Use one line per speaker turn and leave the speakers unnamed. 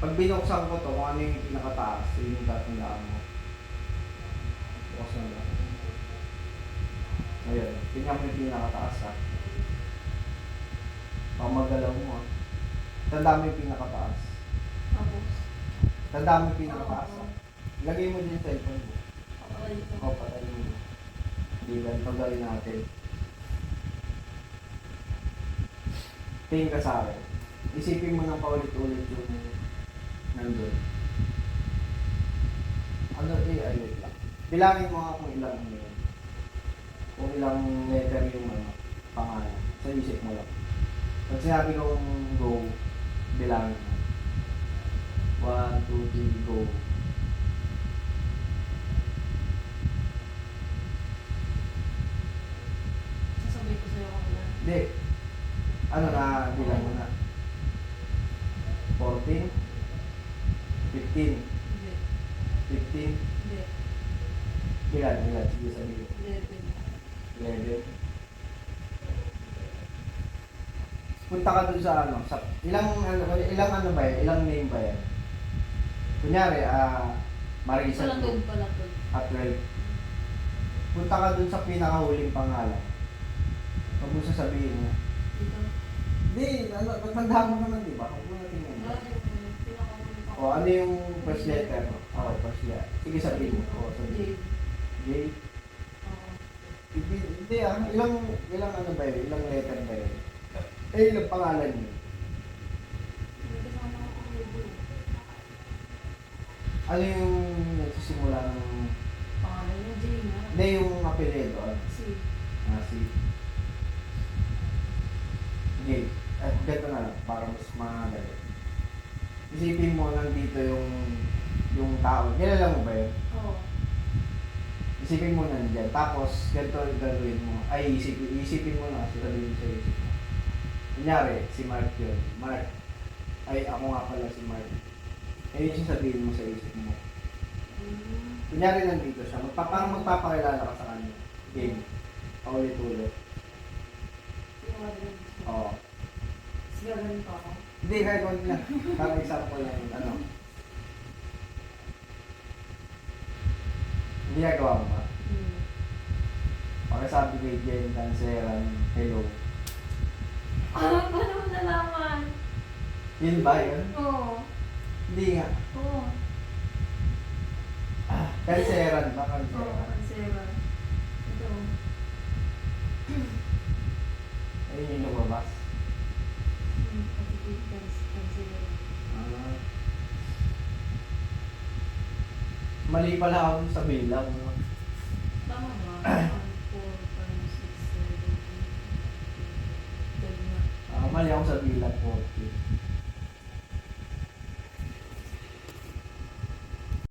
Pag binuksan ko to, kung ano yung pinakataas, yun yung tatandaan mo. Bukas na lang. Ayun, tingnan mo yung pinakataas ha. Pamagalaw mo ha. Tandaan mo yung pinakataas.
Tapos,
Tandaan mo yung pinakataas ha. Lagay mo din yung cellphone mo.
papalay ito.
O, patay mo. Hindi ba, ito gawin natin. Tingin ka sa akin. Isipin mo nang paulit-ulit yung nandun. Ano wait lang. Bilangin mo nga kung ilang ano yun. Kung ilang letter yung pangalan. Sa isip mo lang. Pag sinabi kong go, bilangin mo. 1, 2, 3, go.
Sasabihin ko sa'yo kung ilan.
Hindi. Ano na, bilang mo na. 14? 15?
Hindi.
15?
Hindi.
Ilan? Sige sabihin.
11.
11. Punta ka dun sa sa ilang ano ba yan? Ilang name ba yan? Kunyari, Marisa
Palang doon, palang doon.
at 12. Punta ka dun sa pinakahuling pangalan. Huwag mo sasabihin mo.
Dito.
Hindi, matandaan mo naman, di ba? Huwag mo natin yan.
Wala yung pinakamuling pa.
O, ano yung first letter? First letter. Sige, sabihin mo. O, sabihin.
J.
J? Hindi ilang ano ba yun? Ilang letter ba yun? Ilang pangalan yun?
May kasama ako ang logo.
Ano yung nagsisimula ng...
Pangalan niya, J nga.
Hindi, yung apelyido.
Si.
Si... J. At ganito na lang, para mas madali. Isipin mo nandito yung tao. Kilala mo ba yun?
Oo.
Isipin mo nandyan. Tapos, ganito yung gagawin mo. Ay, isipin mo na. Sabihin sa isip mo. Kunyari, si Mark yun. Mark. Ay, ako nga pala si Mark. Eh, yung sabihin mo sa isip mo. Kunyari nandito siya. Parang magpapakilala ka sa kanya. Game. Paulit-ulit. Oo.
Sige, ganun pa ako.
Hindi, kahit wag na. Parang example lang yun. Ano? Hindi nagawa mo ba? Pakisabi kay Jen, Canceran, hello.
Paano mo nalaman?
Yun ba yun?
Oo.
Hindi nga.
Oo.
Canceran ba?
Oo,
Canceran.
Cancela. Ito.
Ayun yung lumabas.
Cancela.
Mali pala ako sa bilang. No?
Tama ba? 1, 4, 5, 6, 7, 8, 9, 10 na.
Mali ako sa bilang 40.